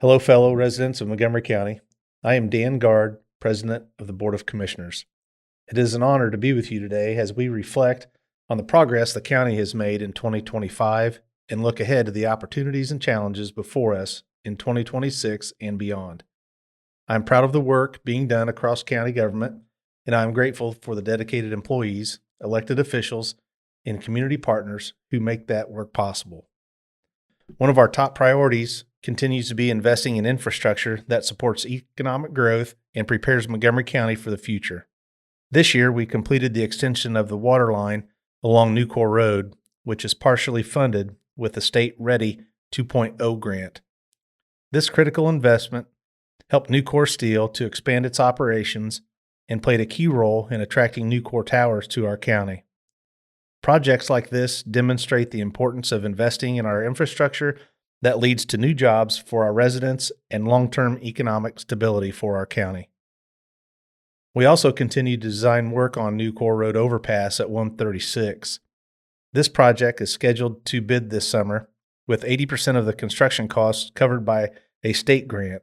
Hello, fellow residents of Montgomery County. I am Dan Guard, President of the Board of Commissioners. It is an honor to be with you today as we reflect on the progress the county has made in 2025 and look ahead to the opportunities and challenges before us in 2026 and beyond. I'm proud of the work being done across county government, and I'm grateful for the dedicated employees, elected officials, and community partners who make that work possible. One of our top priorities continues to be investing in infrastructure that supports economic growth and prepares Montgomery County for the future. This year, we completed the extension of the water line along Nucor Road, which is partially funded with the State Ready 2.0 grant. This critical investment helped Nucor Steel to expand its operations and played a key role in attracting Nucor towers to our county. Projects like this demonstrate the importance of investing in our infrastructure that leads to new jobs for our residents and long-term economic stability for our county. We also continue to design work on Nucor Road overpass at 136. This project is scheduled to bid this summer, with 80% of the construction costs covered by a state grant.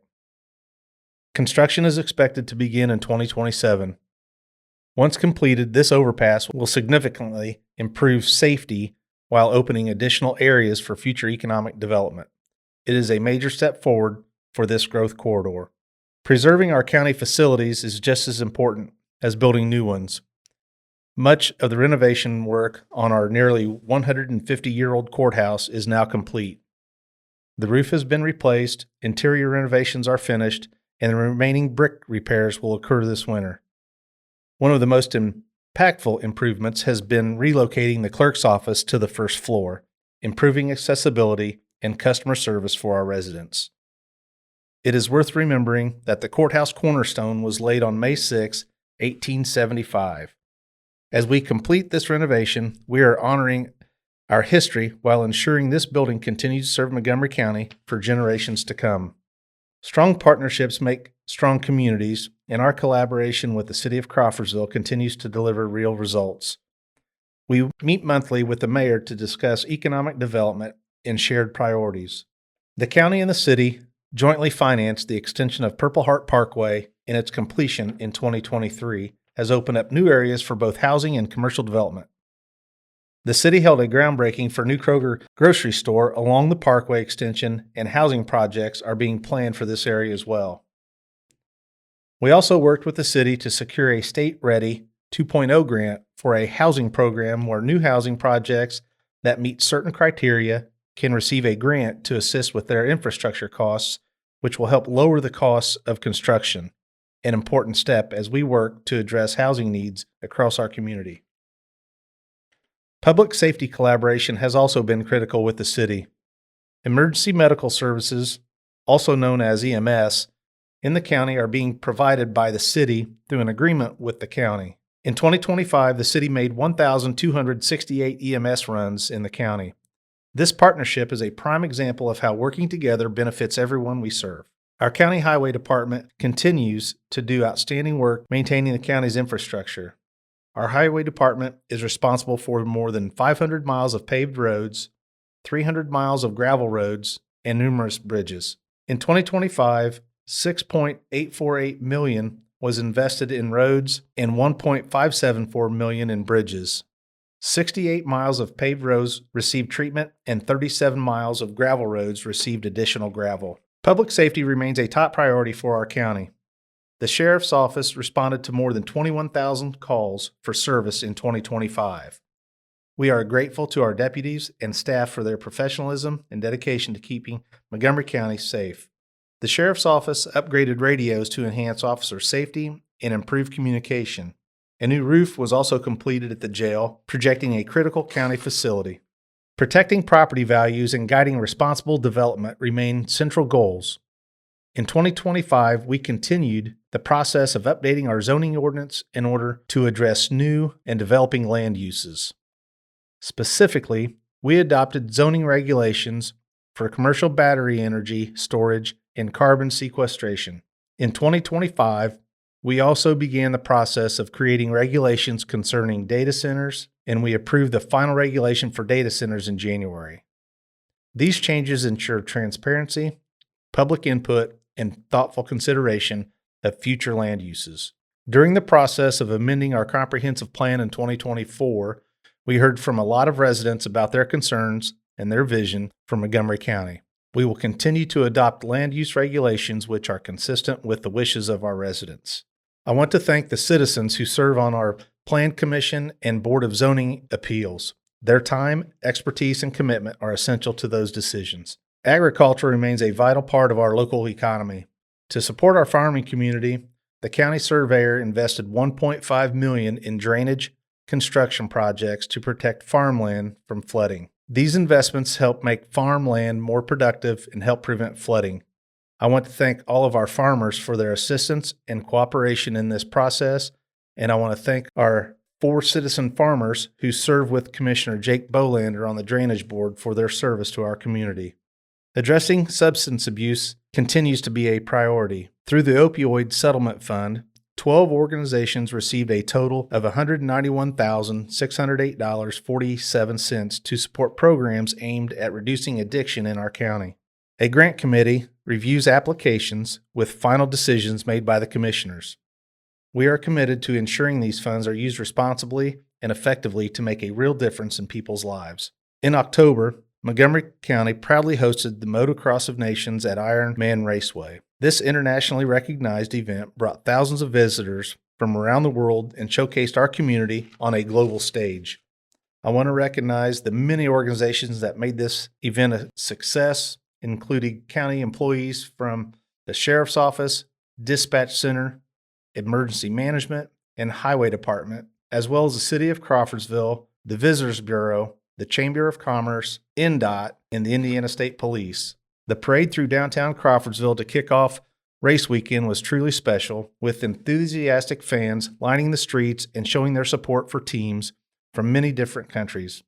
Construction is expected to begin in 2027. Once completed, this overpass will significantly improve safety while opening additional areas for future economic development. It is a major step forward for this growth corridor. Preserving our county facilities is just as important as building new ones. Much of the renovation work on our nearly 150-year-old courthouse is now complete. The roof has been replaced, interior renovations are finished, and the remaining brick repairs will occur this winter. One of the most impactful improvements has been relocating the clerk's office to the first floor, improving accessibility and customer service for our residents. It is worth remembering that the courthouse cornerstone was laid on May 6, 1875. As we complete this renovation, we are honoring our history while ensuring this building continues to serve Montgomery County for generations to come. Strong partnerships make strong communities, and our collaboration with the City of Crawfordsville continues to deliver real results. We meet monthly with the mayor to discuss economic development and shared priorities. The county and the city jointly financed the extension of Purple Heart Parkway, and its completion in 2023 has opened up new areas for both housing and commercial development. The city held a groundbreaking for new Kroger grocery store along the parkway extension, and housing projects are being planned for this area as well. We also worked with the city to secure a State Ready 2.0 grant for a housing program where new housing projects that meet certain criteria can receive a grant to assist with their infrastructure costs, which will help lower the costs of construction, an important step as we work to address housing needs across our community. Public safety collaboration has also been critical with the city. Emergency medical services, also known as EMS, in the county are being provided by the city through an agreement with the county. In 2025, the city made 1,268 EMS runs in the county. This partnership is a prime example of how working together benefits everyone we serve. Our county highway department continues to do outstanding work maintaining the county's infrastructure. Our highway department is responsible for more than 500 miles of paved roads, 300 miles of gravel roads, and numerous bridges. In 2025, $6.848 million was invested in roads and $1.574 million in bridges. 68 miles of paved roads received treatment, and 37 miles of gravel roads received additional gravel. Public safety remains a top priority for our county. The Sheriff's Office responded to more than 21,000 calls for service in 2025. We are grateful to our deputies and staff for their professionalism and dedication to keeping Montgomery County safe. The Sheriff's Office upgraded radios to enhance officer safety and improve communication. A new roof was also completed at the jail, projecting a critical county facility. Protecting property values and guiding responsible development remain central goals. In 2025, we continued the process of updating our zoning ordinance in order to address new and developing land uses. Specifically, we adopted zoning regulations for commercial battery energy storage and carbon sequestration. In 2025, we also began the process of creating regulations concerning data centers, and we approved the final regulation for data centers in January. These changes ensure transparency, public input, and thoughtful consideration of future land uses. During the process of amending our comprehensive plan in 2024, we heard from a lot of residents about their concerns and their vision for Montgomery County. We will continue to adopt land use regulations which are consistent with the wishes of our residents. I want to thank the citizens who serve on our Plan Commission and Board of Zoning Appeals. Their time, expertise, and commitment are essential to those decisions. Agriculture remains a vital part of our local economy. To support our farming community, the county surveyor invested $1.5 million in drainage construction projects to protect farmland from flooding. These investments help make farmland more productive and help prevent flooding. I want to thank all of our farmers for their assistance and cooperation in this process, and I want to thank our 4 citizen farmers who serve with Commissioner Jake Bolander on the Drainage Board for their service to our community. Addressing substance abuse continues to be a priority. Through the Opioid Settlement Fund, 12 organizations received a total of $191,608.47 to support programs aimed at reducing addiction in our county. A grant committee reviews applications with final decisions made by the commissioners. We are committed to ensuring these funds are used responsibly and effectively to make a real difference in people's lives. In October, Montgomery County proudly hosted the Motocross of Nations at Ironman Raceway. This internationally recognized event brought thousands of visitors from around the world and showcased our community on a global stage. I want to recognize the many organizations that made this event a success, including county employees from the Sheriff's Office, Dispatch Center, Emergency Management, and Highway Department, as well as the City of Crawfordsville, the Visitors Bureau, the Chamber of Commerce, NDOT, and the Indiana State Police. The parade through downtown Crawfordsville to kick off race weekend was truly special, with enthusiastic fans lining the streets and showing their support for teams from many different countries.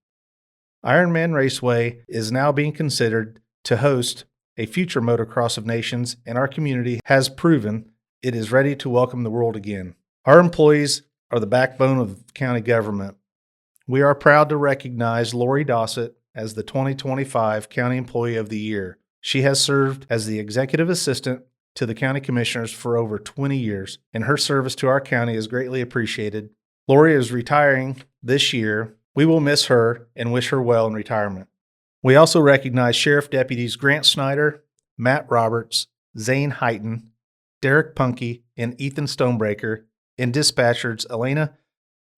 Ironman Raceway is now being considered to host a future Motocross of Nations, and our community has proven it is ready to welcome the world again. Our employees are the backbone of county government. We are proud to recognize Lori Dossett as the 2025 County Employee of the Year. She has served as the executive assistant to the county commissioners for over 20 years, and her service to our county is greatly appreciated. Lori is retiring this year. We will miss her and wish her well in retirement. We also recognize Sheriff Deputies Grant Snyder, Matt Roberts, Zane Heighton, Derek Punky, and Ethan Stonebreaker, and dispatchers Elena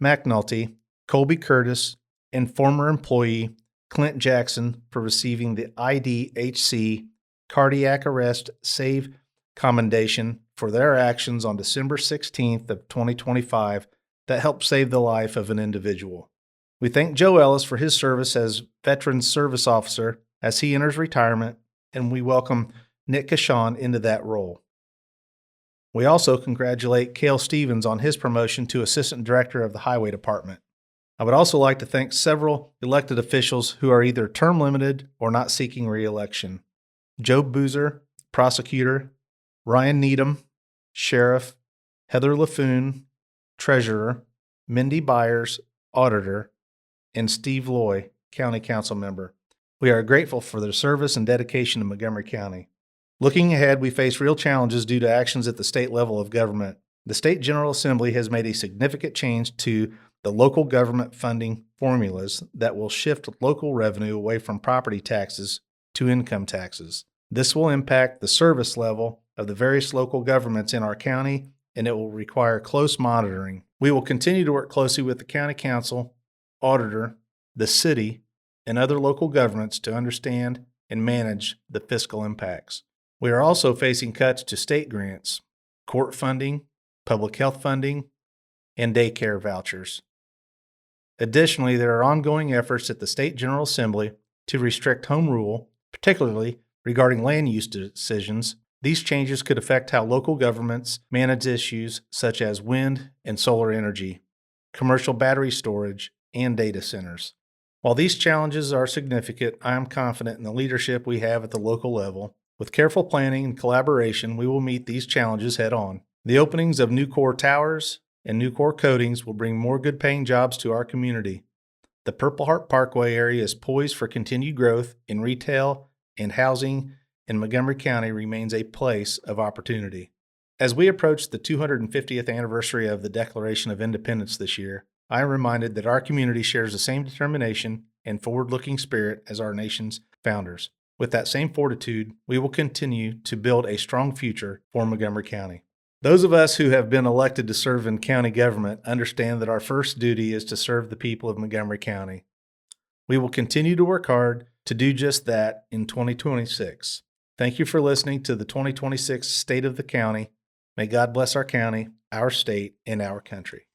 McNulty, Colby Curtis, and former employee Clint Jackson for receiving the IDHC Cardiac Arrest Save Commendation for their actions on December 16th of 2025 that helped save the life of an individual. We thank Joe Ellis for his service as Veterans Service Officer as he enters retirement, and we welcome Nick Cashawn into that role. We also congratulate Cale Stevens on his promotion to Assistant Director of the Highway Department. I would also like to thank several elected officials who are either term limited or not seeking re-election. Joe Boozer, Prosecutor, Ryan Needham, Sheriff, Heather LaFoon, Treasurer, Mindy Byers, Auditor, and Steve Loy, County Council Member. We are grateful for their service and dedication to Montgomery County. Looking ahead, we face real challenges due to actions at the state level of government. The State General Assembly has made a significant change to the local government funding formulas that will shift local revenue away from property taxes to income taxes. This will impact the service level of the various local governments in our county, and it will require close monitoring. We will continue to work closely with the County Council, Auditor, the city, and other local governments to understand and manage the fiscal impacts. We are also facing cuts to state grants, court funding, public health funding, and daycare vouchers. Additionally, there are ongoing efforts at the State General Assembly to restrict home rule, particularly regarding land use decisions. These changes could affect how local governments manage issues such as wind and solar energy, commercial battery storage, and data centers. While these challenges are significant, I am confident in the leadership we have at the local level. With careful planning and collaboration, we will meet these challenges head on. The openings of new core towers and new core coatings will bring more good-paying jobs to our community. The Purple Heart Parkway area is poised for continued growth in retail and housing in Montgomery County remains a place of opportunity. As we approach the 250th anniversary of the Declaration of Independence this year, I am reminded that our community shares the same determination and forward-looking spirit as our nation's founders. With that same fortitude, we will continue to build a strong future for Montgomery County. Those of us who have been elected to serve in county government understand that our first duty is to serve the people of Montgomery County. We will continue to work hard to do just that in 2026. Thank you for listening to the 2026 State of the County. May God bless our county, our state, and our country.